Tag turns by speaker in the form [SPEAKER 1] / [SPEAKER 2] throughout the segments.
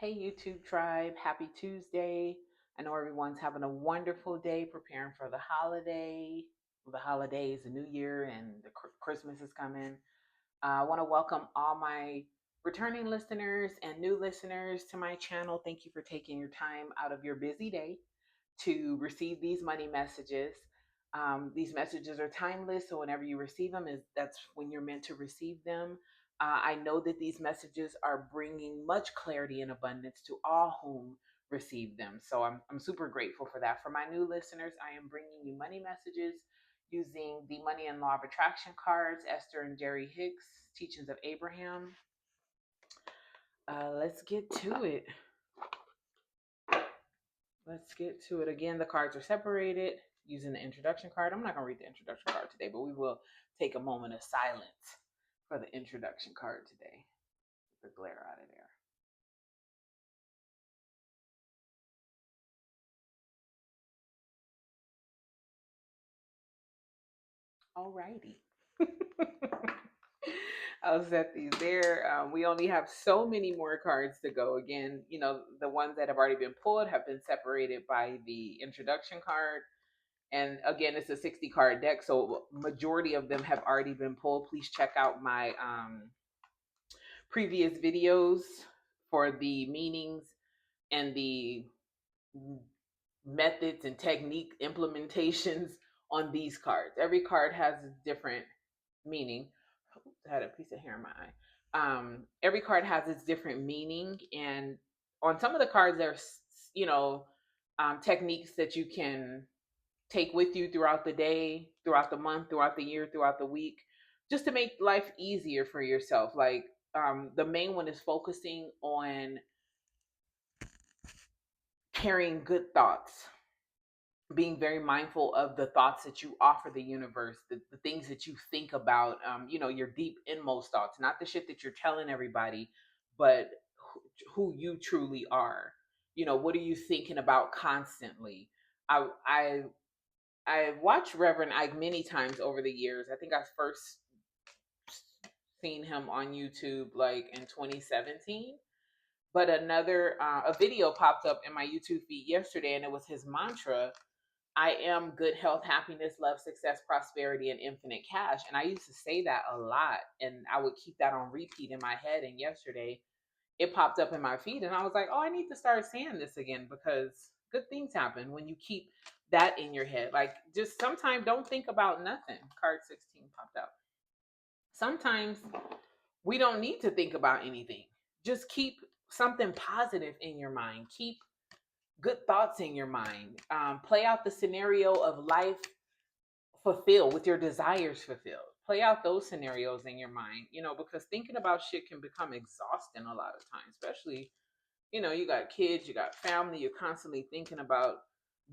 [SPEAKER 1] Hey, YouTube tribe, happy Tuesday. I know everyone's having a wonderful day preparing for the holidays, the new year, and Christmas is coming. I want to welcome all my returning listeners and new listeners to my channel. Thank you for taking your time out of your busy day to receive these money messages. These messages are timeless, so whenever you receive them, is that's when you're meant to receive them. I know that these messages are bringing much clarity and abundance to all whom receive them. So I'm super grateful for that. For my new listeners, I am bringing you money messages using the Money and Law of Attraction cards, Esther and Jerry Hicks, Teachings of Abraham. Let's get to it. Let's get to it. Again, the cards are separated using the introduction card. I'm not going to read the introduction card today, but we will take a moment of silence for the introduction card today. Get the glare out of there. Alrighty. I'll set these there. We only have so many more cards to go. Again, the ones that have already been pulled have been separated by the introduction card. And again, it's a 60 card deck, so majority of them have already been pulled. Please check out my previous videos for the meanings and the methods and technique implementations on these cards. Every card has a different meaning. I had a piece of hair in my eye. Every card has its different meaning, and on some of the cards, there's techniques that you can take with you throughout the day, throughout the month, throughout the year, throughout the week, just to make life easier for yourself. Like the main one is focusing on carrying good thoughts, being very mindful of the thoughts that you offer the universe, the things that you think about, your deep inmost thoughts, not the shit that you're telling everybody, but who you truly are. What are you thinking about constantly? I've watched Reverend Ike many times over the years. I think I first seen him on YouTube like in 2017. But a video popped up in my YouTube feed yesterday, and it was his mantra: I am good health, happiness, love, success, prosperity, and infinite cash. And I used to say that a lot, and I would keep that on repeat in my head. And yesterday, it popped up in my feed, and I was like, oh, I need to start saying this again because good things happen when you keep that in your head. Like, just sometimes don't think about nothing. Card 16 popped out. Sometimes we don't need to think about anything. Just keep something positive in your mind. Keep good thoughts in your mind. Play out the scenario of life fulfilled with your desires fulfilled. Play out those scenarios in your mind, because thinking about shit can become exhausting a lot of times, especially, you got kids, you got family, you're constantly thinking about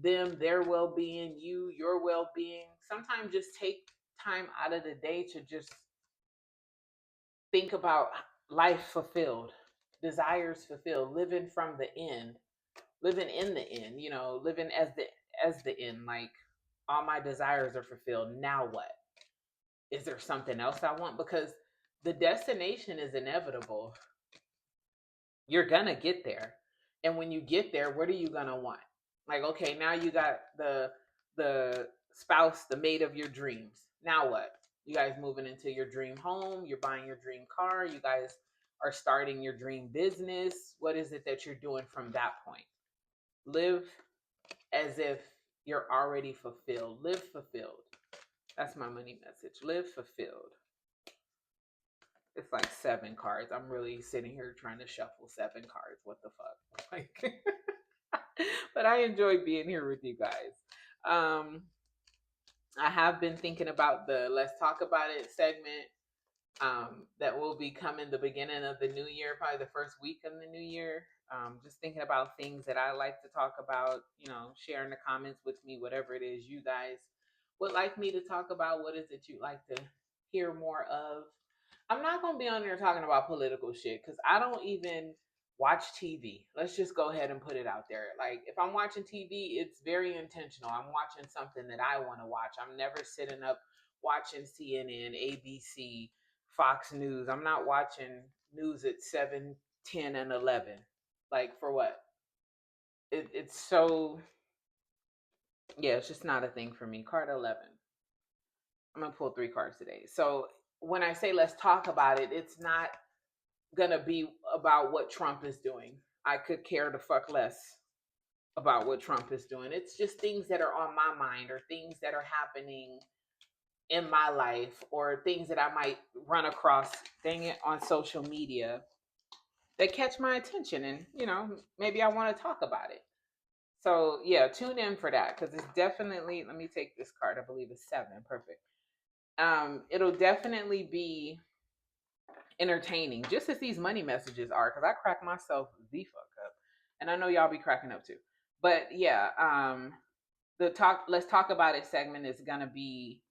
[SPEAKER 1] them, their well being, your well being. Sometimes just take time out of the day to just think about life fulfilled, desires fulfilled, living from the end, living in the end, living as the end. Like, all my desires are fulfilled. Now what? Is there something else I want? Because the destination is inevitable. You're gonna get there. And when you get there, what are you gonna want? Like, okay, now you got the spouse, the mate of your dreams. Now what? You guys moving into your dream home, you're buying your dream car, you guys are starting your dream business. What is it that you're doing from that point? Live as if you're already fulfilled. Live fulfilled. That's my money message. Live fulfilled. It's like 7 cards. I'm really sitting here trying to shuffle 7 cards. What the fuck? Like, but I enjoy being here with you guys. I have been thinking about the Let's Talk About It segment that will be coming the beginning of the new year, probably the first week of the new year. Just thinking about things that I like to talk about, share in the comments with me, whatever it is you guys would like me to talk about. What is it you'd like to hear more of? I'm not going to be on there talking about political shit because I don't even watch TV. Let's just go ahead and put it out there. Like, if I'm watching TV, it's very intentional. I'm watching something that I want to watch. I'm never sitting up watching CNN, ABC, Fox News. I'm not watching news at 7, 10, and 11. Like for what? It's so, yeah, it's just not a thing for me. Card 11. I'm gonna pull three cards today. So when I say let's talk about it, it's not gonna be about what Trump is doing. I could care the fuck less about what Trump is doing. It's just things that are on my mind or things that are happening in my life or things that I might run across, dang it, on social media that catch my attention, and maybe I want to talk about it. So yeah, tune in for that because it's definitely. Let me take this card. I believe it's 7. Perfect. It'll definitely be entertaining, just as these money messages are. Because I crack myself the fuck up, and I know y'all be cracking up too. But yeah, the talk. Let's talk about it segment is gonna be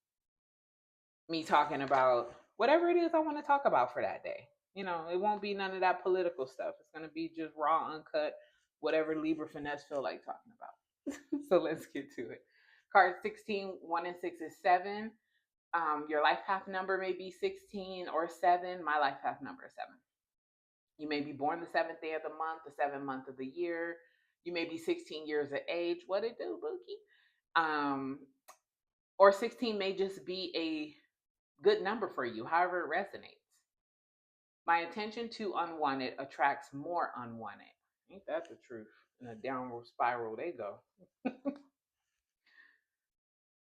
[SPEAKER 1] me talking about whatever it is I want to talk about for that day. It won't be none of that political stuff. It's gonna be just raw, uncut, whatever Libra finesse feel like talking about. So let's get to it. Card 16, 1 and 6 is 7. Your life path number may be 16 or 7. My life path number is 7. You may be born the 7th day of the month, the 7th month of the year. You may be 16 years of age. What it do, Bookie? Or 16 may just be a good number for you, however it resonates. My attention to unwanted attracts more unwanted. Ain't that the truth? In a downward spiral, they go.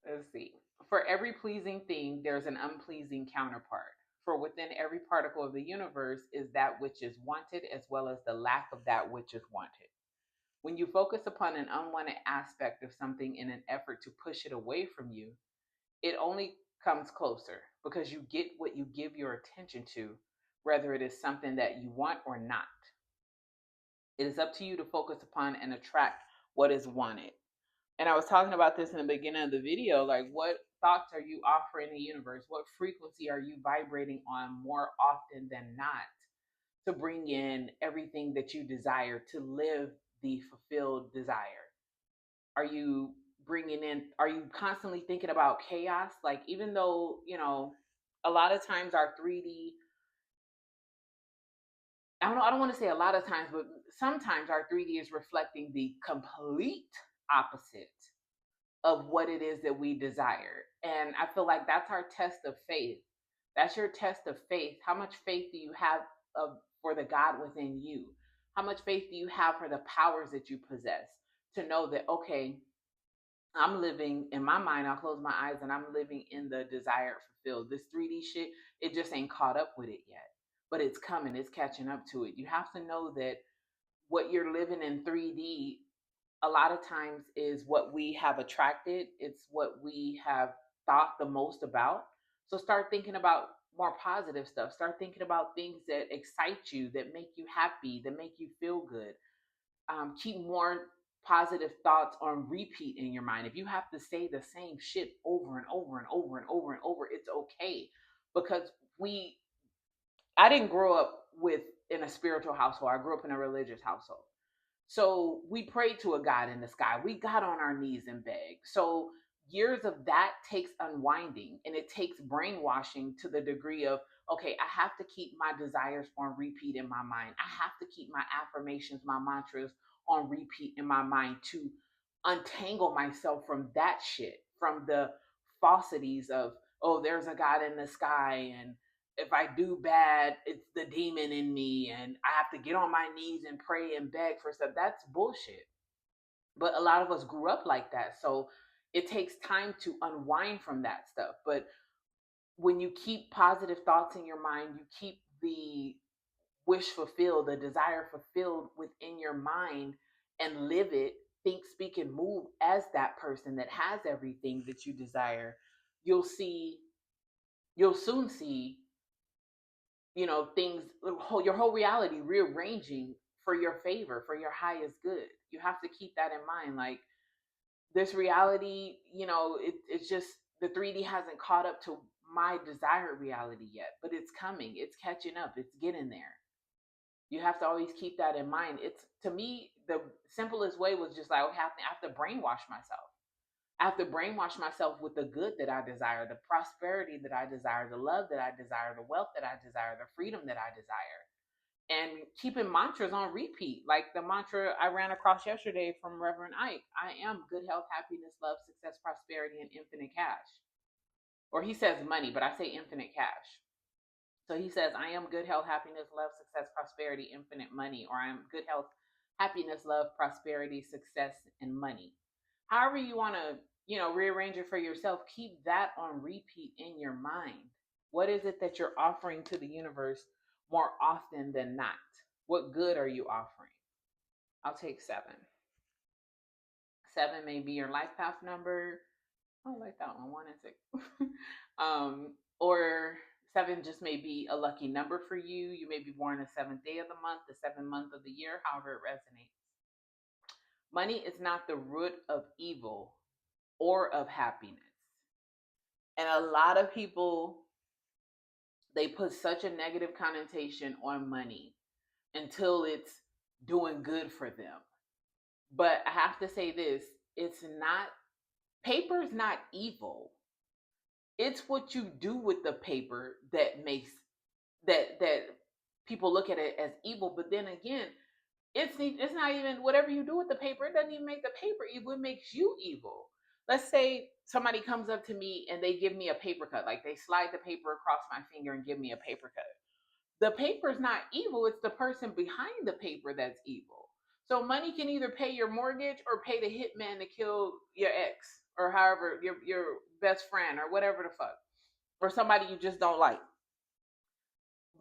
[SPEAKER 1] Let's see. For every pleasing thing, there's an unpleasing counterpart. For within every particle of the universe is that which is wanted, as well as the lack of that which is wanted. When you focus upon an unwanted aspect of something in an effort to push it away from you, it only comes closer because you get what you give your attention to, whether it is something that you want or not. It is up to you to focus upon and attract what is wanted. And I was talking about this in the beginning of the video, like what thoughts are you offering the universe? What frequency are you vibrating on more often than not to bring in everything that you desire to live the fulfilled desire? Are you are you constantly thinking about chaos? Like, even though, a lot of times our 3D, I don't want to say a lot of times, but sometimes our 3D is reflecting the complete opposite of what it is that we desire. And I feel like that's our test of faith. That's your test of faith. How much faith do you have for the God within you? How much faith do you have for the powers that you possess to know that, okay, I'm living in my mind. I'll close my eyes and I'm living in the desire fulfilled. This 3D shit, it just ain't caught up with it yet, but it's coming. It's catching up to it. You have to know that what you're living in 3D a lot of times is what we have attracted. It's what we have thought the most about. So start thinking about more positive stuff. Start thinking about things that excite you, that make you happy, that make you feel good. Keep more positive thoughts on repeat in your mind. If you have to say the same shit over and over and over and over and over, it's okay because we I didn't grow up with in a spiritual household. I grew up in a religious household. So we prayed to a God in the sky. We got on our knees and begged. So years of that takes unwinding and it takes brainwashing to the degree of, okay, I have to keep my desires on repeat in my mind. I have to keep my affirmations, my mantras on repeat in my mind to untangle myself from that shit, from the falsities of, oh, there's a God in the sky, and if I do bad, it's the demon in me, and I have to get on my knees and pray and beg for stuff. That's bullshit. But a lot of us grew up like that. So it takes time to unwind from that stuff. But when you keep positive thoughts in your mind, you keep the wish fulfilled, the desire fulfilled within your mind and live it, think, speak, and move as that person that has everything that you desire, you'll see, you'll soon see, things, your whole reality rearranging for your favor, for your highest good. You have to keep that in mind. Like, this reality, it's just the 3D hasn't caught up to my desired reality yet, but it's coming, it's catching up, it's getting there. You have to always keep that in mind. It's, to me, the simplest way was just like, okay, I have to brainwash myself. I have to brainwash myself with the good that I desire, the prosperity that I desire, the love that I desire, the wealth that I desire, the freedom that I desire. and keeping mantras on repeat. Like the mantra I ran across yesterday from Reverend Ike: I am good health, happiness, love, success, prosperity, and infinite cash. Or he says money, but I say infinite cash. So he says, I am good health, happiness, love, success, prosperity, infinite money. Or I am good health, happiness, love, prosperity, success, and money. However you want to, rearrange it for yourself, keep that on repeat in your mind. What is it that you're offering to the universe more often than not? What good are you offering? I'll take 7. 7 may be your life path number. I don't like that one. 1 and 6. Or 7 just may be a lucky number for you. You may be born the 7th day of the month, the 7th month of the year, however it resonates. Money is not the root of evil or of happiness. And a lot of people, they put such a negative connotation on money until it's doing good for them. But I have to say this, it's not, paper's not evil. It's what you do with the paper that makes that people look at it as evil. But then again, it's not even whatever you do with the paper. It doesn't even make the paper evil. It makes you evil. Let's say somebody comes up to me and they give me a paper cut, like they slide the paper across my finger and give me a paper cut. The paper's not evil. It's the person behind the paper that's evil. So money can either pay your mortgage or pay the hitman to kill your ex or however your best friend or whatever the fuck, or somebody you just don't like.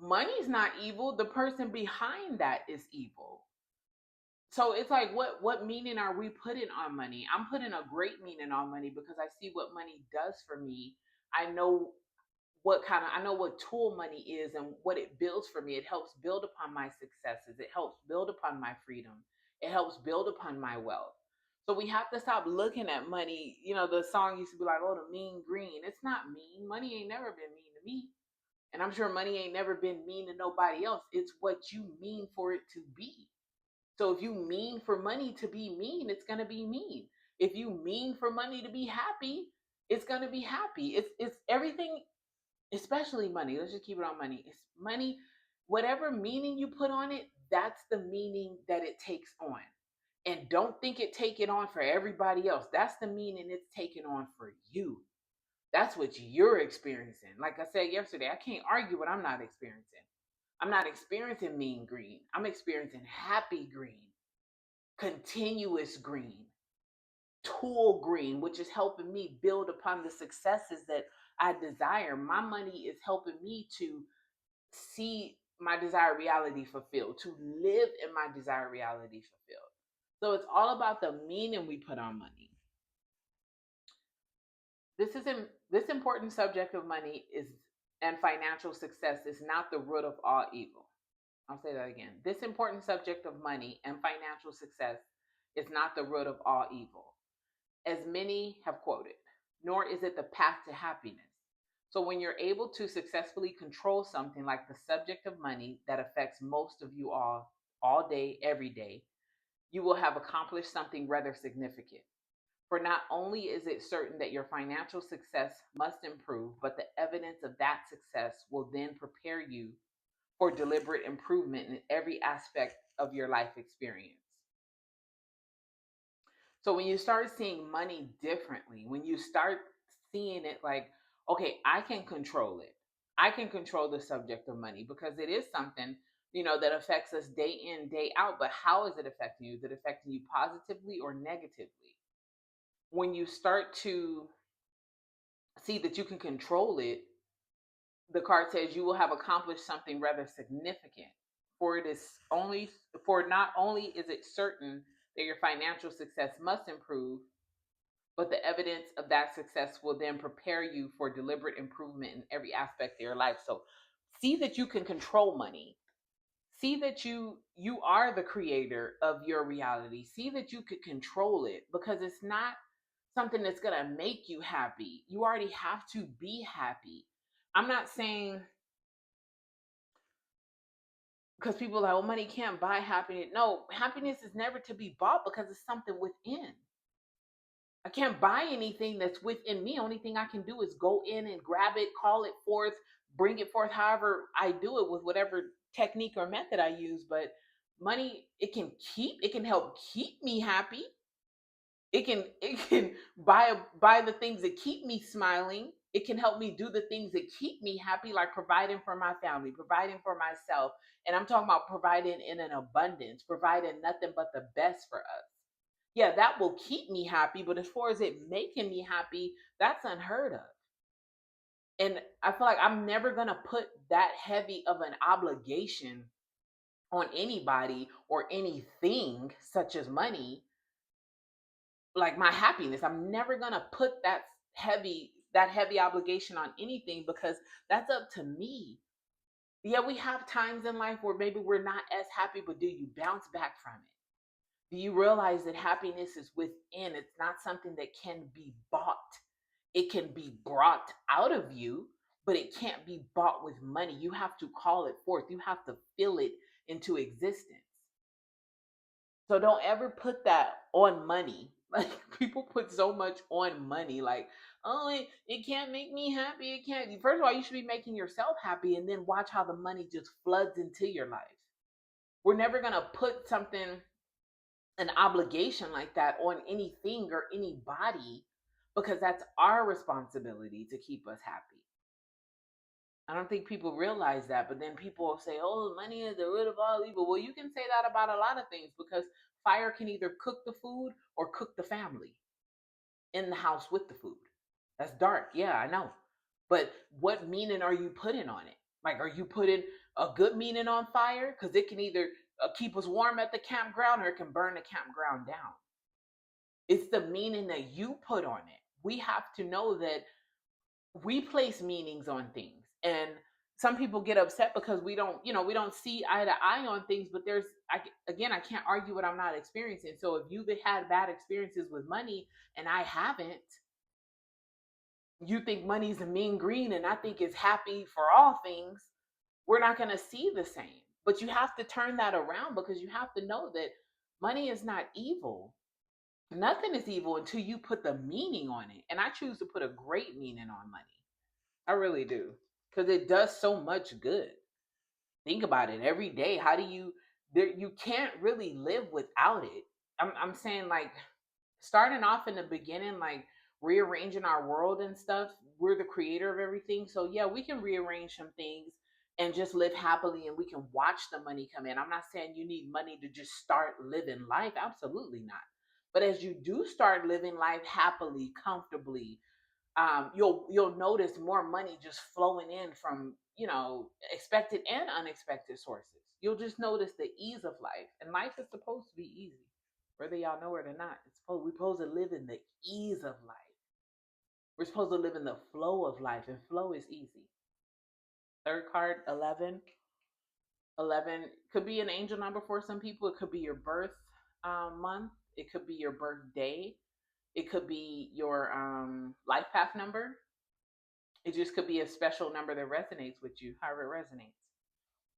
[SPEAKER 1] Money's not evil. The person behind that is evil. So it's like, what meaning are we putting on money? I'm putting a great meaning on money because I see what money does for me. I know I know what tool money is and what it builds for me. It helps build upon my successes. It helps build upon my freedom. It helps build upon my wealth. So we have to stop looking at money. The song used to be like, oh, the mean green. It's not mean. Money ain't never been mean to me. And I'm sure money ain't never been mean to nobody else. It's what you mean for it to be. So if you mean for money to be mean, it's going to be mean. If you mean for money to be happy, it's going to be happy. It's everything, especially money. Let's just keep it on money. It's money, whatever meaning you put on it, that's the meaning that it takes on. And don't think it take it on for everybody else. That's the meaning it's taking on for you. That's what you're experiencing. Like I said yesterday, I can't argue what I'm not experiencing. I'm not experiencing mean green. I'm experiencing happy green, continuous green, tool green, which is helping me build upon the successes that I desire. My money is helping me to see my desired reality fulfilled, to live in my desired reality fulfilled. So it's all about the meaning we put on money. This important subject of money is and financial success is not the root of all evil. I'll say that again. This important subject of money and financial success is not the root of all evil, as many have quoted, nor is it the path to happiness. So when you're able to successfully control something like the subject of money that affects most of you all day, every day, you will have accomplished something rather significant. For not only is it certain that your financial success must improve, but the evidence of that success will then prepare you for deliberate improvement in every aspect of your life experience. So when you start seeing money differently, when you start seeing it like, okay, I can control it. I can control the subject of money because it is something, that affects us day in, day out. But how is it affecting you? Is it affecting you positively or negatively? When you start to see that you can control it, the card says you will have accomplished something rather significant. For not only is it certain that your financial success must improve, but the evidence of that success will then prepare you for deliberate improvement in every aspect of your life. So see that you can control money. See that you are the creator of your reality. See that you could control it, because it's not something that's going to make you happy. You already have to be happy. I'm not saying, because people are like, oh, money can't buy happiness. No, happiness is never to be bought because it's something within. I can't buy anything that's within me. Only thing I can do is go in and grab it, call it forth, bring it forth, however I do it, with whatever technique or method I use, but money, it can help keep me happy. It can buy the things that keep me smiling. It can help me do the things that keep me happy, like providing for my family, providing for myself. And I'm talking about providing in an abundance, providing nothing but the best for us. Yeah, that will keep me happy, but as far as it making me happy, that's unheard of. And I feel like I'm never going to put that heavy of an obligation on anybody or anything such as money, like my happiness. I'm never going to put that heavy obligation on anything, because that's up to me. Yeah, we have times in life where maybe we're not as happy, but do you bounce back from it? Do you realize that happiness is within? It's not something that can be bought. It can be brought out of you, but it can't be bought with money. You have to call it forth. You have to feel it into existence. So don't ever put that on money. Like, people put so much on money. Like, oh, it can't make me happy. It can't. First of all, you should be making yourself happy, and then watch how the money just floods into your life. We're never gonna put something, an obligation like that, on anything or anybody, because that's our responsibility to keep us happy. I don't think people realize that, but then people will say, "Oh, money is the root of all evil." Well, you can say that about a lot of things, because fire can either cook the food or cook the family in the house with the food. That's dark. Yeah, I know. But what meaning are you putting on it? Like, are you putting a good meaning on fire? Because it can either keep us warm at the campground, or it can burn the campground down. It's the meaning that you put on it. We have to know that we place meanings on things. And some people get upset because we don't see eye to eye on things. But again, I can't argue what I'm not experiencing. So if you've had bad experiences with money and I haven't, you think money's a mean green and I think it's happy for all things, we're not going to see the same. But you have to turn that around, because you have to know that money is not evil. Nothing is evil until you put the meaning on it. And I choose to put a great meaning on money. I really do. Because it does so much good. Think about it every day. How do you can't really live without it. I'm saying, like, starting off in the beginning, like rearranging our world and stuff. We're the creator of everything. So yeah, we can rearrange some things and just live happily, and we can watch the money come in. I'm not saying you need money to just start living life. Absolutely not. But as you do start living life happily, comfortably, you'll notice more money just flowing in from, expected and unexpected sources. You'll just notice the ease of life, and life is supposed to be easy, whether y'all know it or not. We're supposed to live in the ease of life. We're supposed to live in the flow of life, and flow is easy. Third card, 11. 11 could be an angel number for some people. It could be your birth month. It could be your birthday. It could be your life path number. It just could be a special number that resonates with you, however it resonates.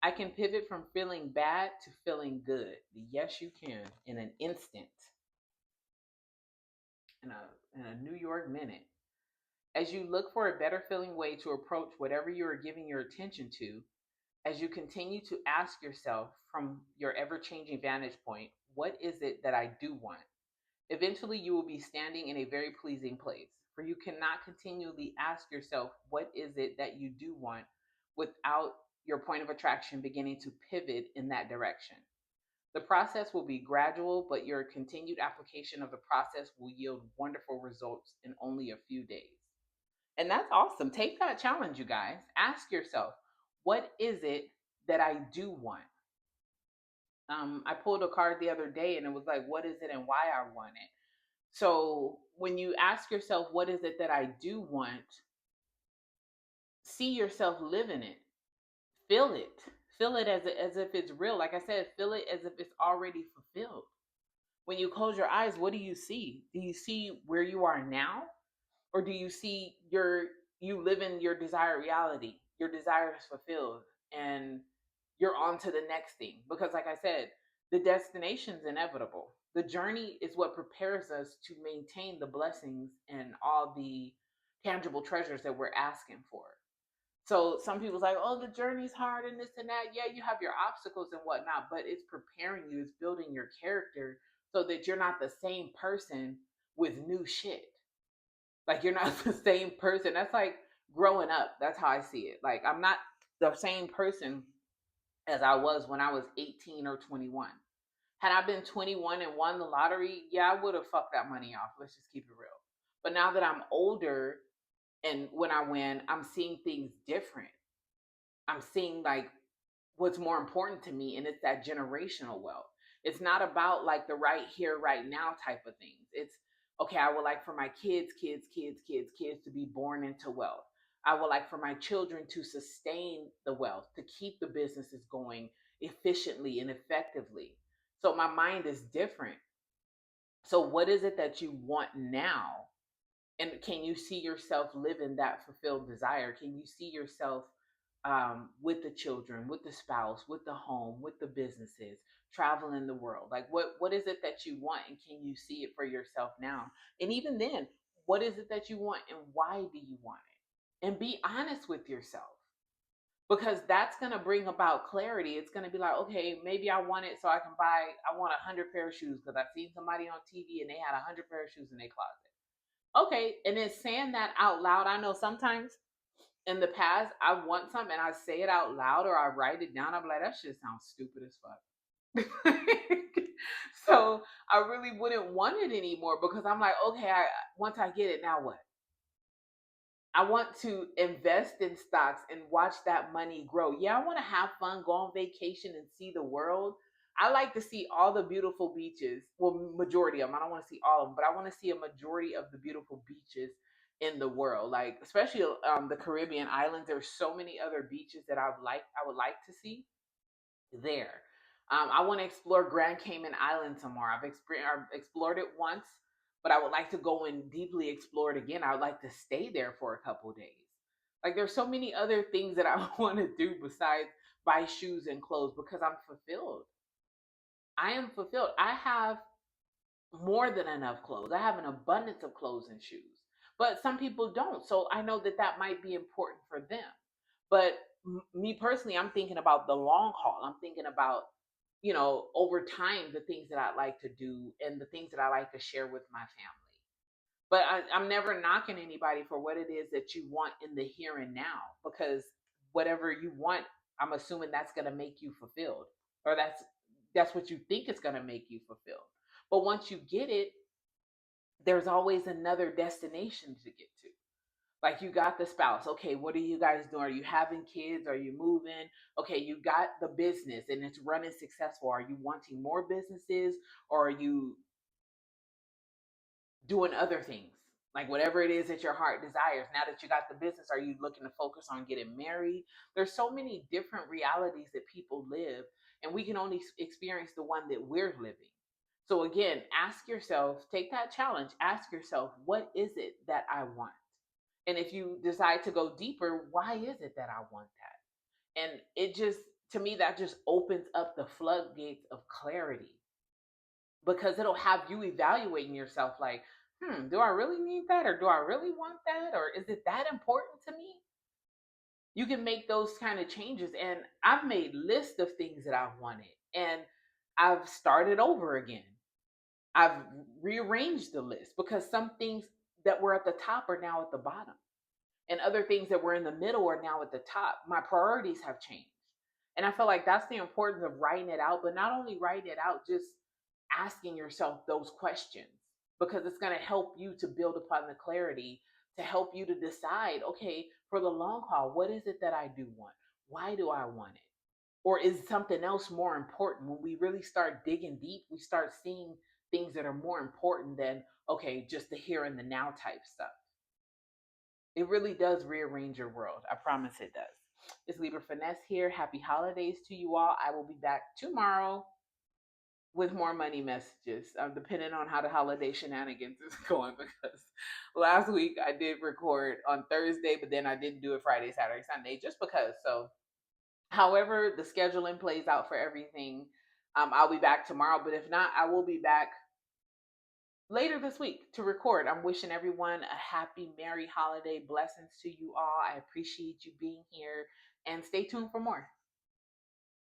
[SPEAKER 1] I can pivot from feeling bad to feeling good. Yes, you can, in an instant, in a New York minute. As you look for a better feeling way to approach whatever you are giving your attention to, as you continue to ask yourself from your ever changing vantage point, what is it that I do want? Eventually, you will be standing in a very pleasing place, for you cannot continually ask yourself, what is it that you do want, without your point of attraction beginning to pivot in that direction. The process will be gradual, but your continued application of the process will yield wonderful results in only a few days. And that's awesome. Take that challenge, you guys. Ask yourself, what is it that I do want? I pulled a card the other day and it was like, what is it and why I want it? So when you ask yourself, what is it that I do want? See yourself living it. Feel it. Feel it as if it's real. Like I said, feel it as if it's already fulfilled. When you close your eyes, what do you see? Do you see where you are now? Or do you see you live in your desired reality? Your desire is fulfilled and you're on to the next thing. Because like I said, the destination's inevitable. The journey is what prepares us to maintain the blessings and all the tangible treasures that we're asking for. So some people's like, oh, the journey's hard and this and that. Yeah, you have your obstacles and whatnot, but it's preparing you, it's building your character so that you're not the same person with new shit. Like you're not the same person. That's like growing up. That's how I see it. Like I'm not the same person as I was when I was 18 or 21. Had I been 21 and won the lottery, yeah, I would have fucked that money off. Let's just keep it real. But now that I'm older and when I win, I'm seeing things different. I'm seeing like what's more important to me, and it's that generational wealth. It's not about like the right here right now type of things. It's okay, I would like for my kids to be born into wealth. I would like for my children to sustain the wealth, to keep the businesses going efficiently and effectively. So my mind is different. So what is it that you want now? And can you see yourself living that fulfilled desire? Can you see yourself with the children, with the spouse, with the home, with the businesses, traveling the world? Like what is it that you want, and can you see it for yourself now? And even then, what is it that you want, and why do you want it? And be honest with yourself, because that's going to bring about clarity. It's going to be like, okay, maybe I want it so I can buy. I want 100 pair of shoes because I've seen somebody on TV and they had 100 pair of shoes in their closet. Okay, and then saying that out loud, I know sometimes in the past I want something and I say it out loud or I write it down. I'm like, that shit sounds stupid as fuck. So I really wouldn't want it anymore because I'm like, okay, once I get it, now what? I want to invest in stocks and watch that money grow. Yeah, I want to have fun, go on vacation and see the world. I like to see all the beautiful beaches. Well, majority of them. I don't want to see all of them, but I want to see a majority of the beautiful beaches in the world. Like especially the Caribbean islands. There's so many other beaches that I would like to see there. I want to explore Grand Cayman Island tomorrow. I've explored it once, but I would like to go and deeply explore it again. I would like to stay there for a couple of days. Like there's so many other things that I want to do besides buy shoes and clothes because I'm fulfilled. I am fulfilled. I have more than enough clothes. I have an abundance of clothes and shoes. But some people don't. So I know that that might be important for them. But me personally, I'm thinking about the long haul. I'm thinking about, over time, the things that I like to do and the things that I like to share with my family. But I'm never knocking anybody for what it is that you want in the here and now, because whatever you want, I'm assuming that's going to make you fulfilled, or that's what you think is going to make you fulfilled. But once you get it, there's always another destination to get to. Like you got the spouse. Okay, what are you guys doing? Are you having kids? Are you moving? Okay, you got the business and it's running successful. Are you wanting more businesses, or are you doing other things? Like whatever it is that your heart desires. Now that you got the business, are you looking to focus on getting married? There's so many different realities that people live, and we can only experience the one that we're living. So again, ask yourself, take that challenge, ask yourself, what is it that I want? And if you decide to go deeper, why is it that I want that? And it just, to me, that just opens up the floodgates of clarity, because it'll have you evaluating yourself like, do I really need that? Or do I really want that? Or is it that important to me? You can make those kind of changes. And I've made lists of things that I've wanted, and I've started over again. I've rearranged the list because some things that were at the top are now at the bottom, and other things that were in the middle are now at the top. My priorities have changed. And I feel like that's the importance of writing it out, but not only writing it out, just asking yourself those questions, because it's going to help you to build upon the clarity, to help you to decide, okay, for the long haul, what is it that I do want? Why do I want it? Or is something else more important? When we really start digging deep, we start seeing things that are more important than, okay, just the here and the now type stuff. It really does rearrange your world. I promise it does. It's Libra Finesse here. Happy holidays to you all. I will be back tomorrow with more money messages, depending on how the holiday shenanigans is going. Because last week I did record on Thursday, but then I didn't do it Friday, Saturday, Sunday, just because. So, however the scheduling plays out for everything, I'll be back tomorrow. But if not, I will be back later this week to record. I'm wishing everyone a happy, merry holiday. Blessings to you all. I appreciate you being here and stay tuned for more.